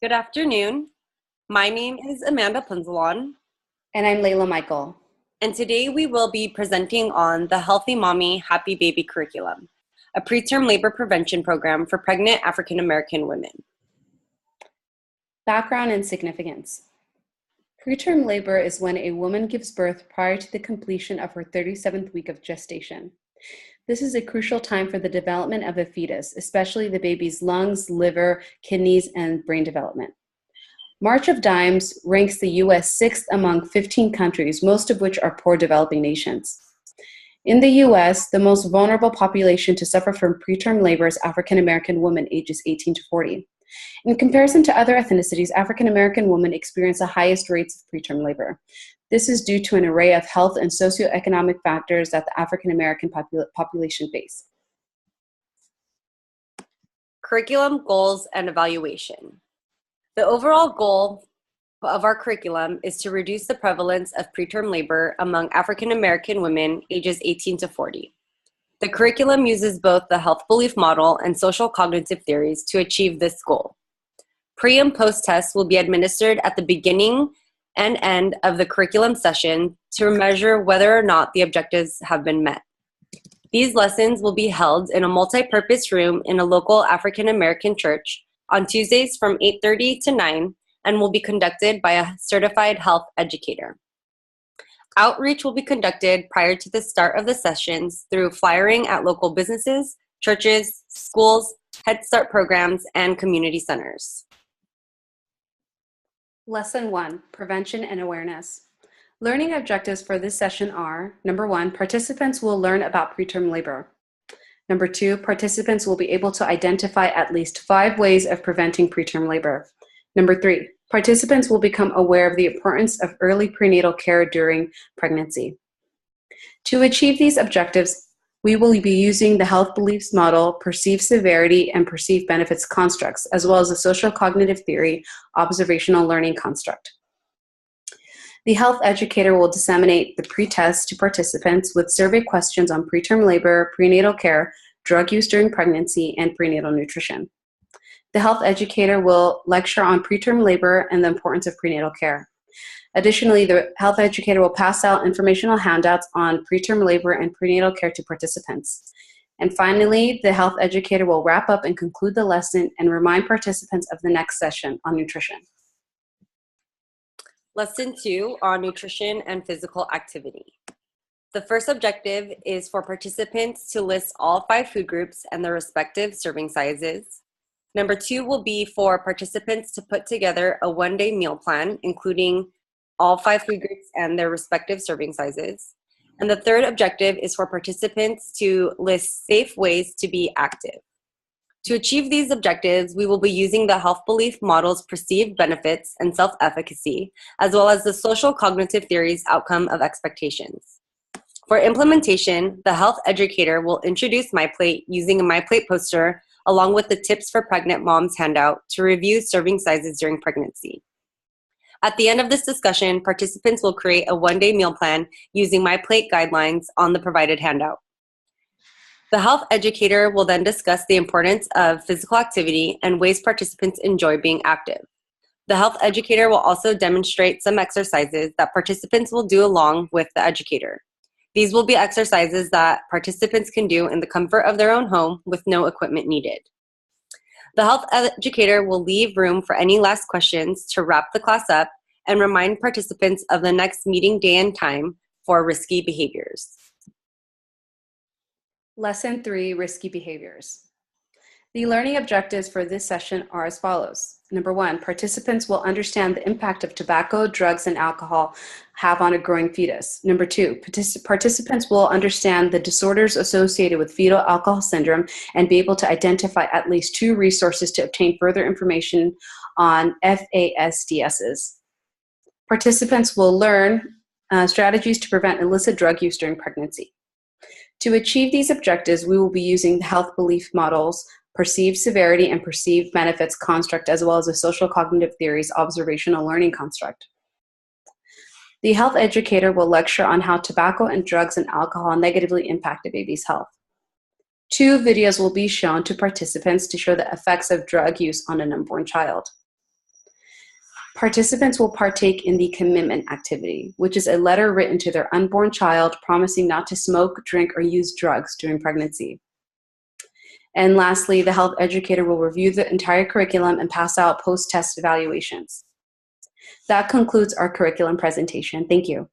Good afternoon. My name is Amanda Punzalon, And I'm Layla Michael. and today we will be presenting on the Healthy Mommy, Happy Baby curriculum, a preterm labor prevention program for pregnant African American women. Background and significance. Preterm labor is when a woman gives birth prior to the completion of her 37th week of gestation. This is a crucial time for the development of a fetus, especially the baby's lungs, liver, kidneys, and brain development. March of Dimes ranks the U.S. sixth among 15 countries, most of which are poor developing nations. In the U.S., the most vulnerable population to suffer from preterm labor is African American women ages 18 to 40. In comparison to other ethnicities, African American women experience the highest rates of preterm labor. This is due to an array of health and socioeconomic factors that the African American population face. Curriculum goals and evaluation. The overall goal of our curriculum is to reduce the prevalence of preterm labor among African American women ages 18 to 40. The curriculum uses both the health belief model and social cognitive theories to achieve this goal. Pre and post tests will be administered at the beginning and end of the curriculum session to measure whether or not the objectives have been met. These lessons will be held in a multi-purpose room in a local African American church on Tuesdays from 8:30 to 9 and will be conducted by a certified health educator. Outreach will be conducted prior to the start of the sessions through flyering at local businesses, churches, schools, Head Start programs, and community centers. Lesson 1, Prevention and Awareness. Learning objectives for this session are, number 1, participants will learn about preterm labor. Number 2, participants will be able to identify at least 5 ways of preventing preterm labor. Number 3, participants will become aware of the importance of early prenatal care during pregnancy. To achieve these objectives, we will be using the health beliefs model, perceived severity, and perceived benefits constructs, as well as the social cognitive theory, observational learning construct. The health educator will disseminate the pre-test to participants with survey questions on preterm labor, prenatal care, drug use during pregnancy, and prenatal nutrition. The health educator will lecture on preterm labor and the importance of prenatal care. Additionally, the health educator will pass out informational handouts on preterm labor and prenatal care to participants. And finally, the health educator will wrap up and conclude the lesson and remind participants of the next session on nutrition. Lesson 2 on nutrition and physical activity. The first objective is for participants to list all 5 food groups and their respective serving sizes. Number 2 will be for participants to put together a one-day meal plan, including all 5 food groups and their respective serving sizes. And the third objective is for participants to list safe ways to be active. To achieve these objectives, we will be using the health belief model's perceived benefits and self-efficacy, as well as the social cognitive theory's outcome of expectations. For implementation, the health educator will introduce MyPlate using a MyPlate poster along with the Tips for Pregnant Moms handout to review serving sizes during pregnancy. At the end of this discussion, participants will create a one-day meal plan using MyPlate guidelines on the provided handout. The health educator will then discuss the importance of physical activity and ways participants enjoy being active. The health educator will also demonstrate some exercises that participants will do along with the educator. These will be exercises that participants can do in the comfort of their own home with no equipment needed. The health educator will leave room for any last questions to wrap the class up and remind participants of the next meeting day and time for risky behaviors. Lesson 3, Risky Behaviors. The learning objectives for this session are as follows. Number 1, participants will understand the impact of tobacco, drugs, and alcohol have on a growing fetus. Number 2, participants will understand the disorders associated with fetal alcohol syndrome and be able to identify at least 2 resources to obtain further information on FASDSs. Participants will learn strategies to prevent illicit drug use during pregnancy. To achieve these objectives, we will be using the health belief models, perceived severity and perceived benefits construct, as well as the social cognitive theories observational learning construct. The health educator will lecture on how tobacco and drugs and alcohol negatively impact a baby's health. 2 videos will be shown to participants to show the effects of drug use on an unborn child. Participants will partake in the commitment activity, which is a letter written to their unborn child promising not to smoke, drink, or use drugs during pregnancy. And lastly, the health educator will review the entire curriculum and pass out post-test evaluations. That concludes our curriculum presentation. Thank you.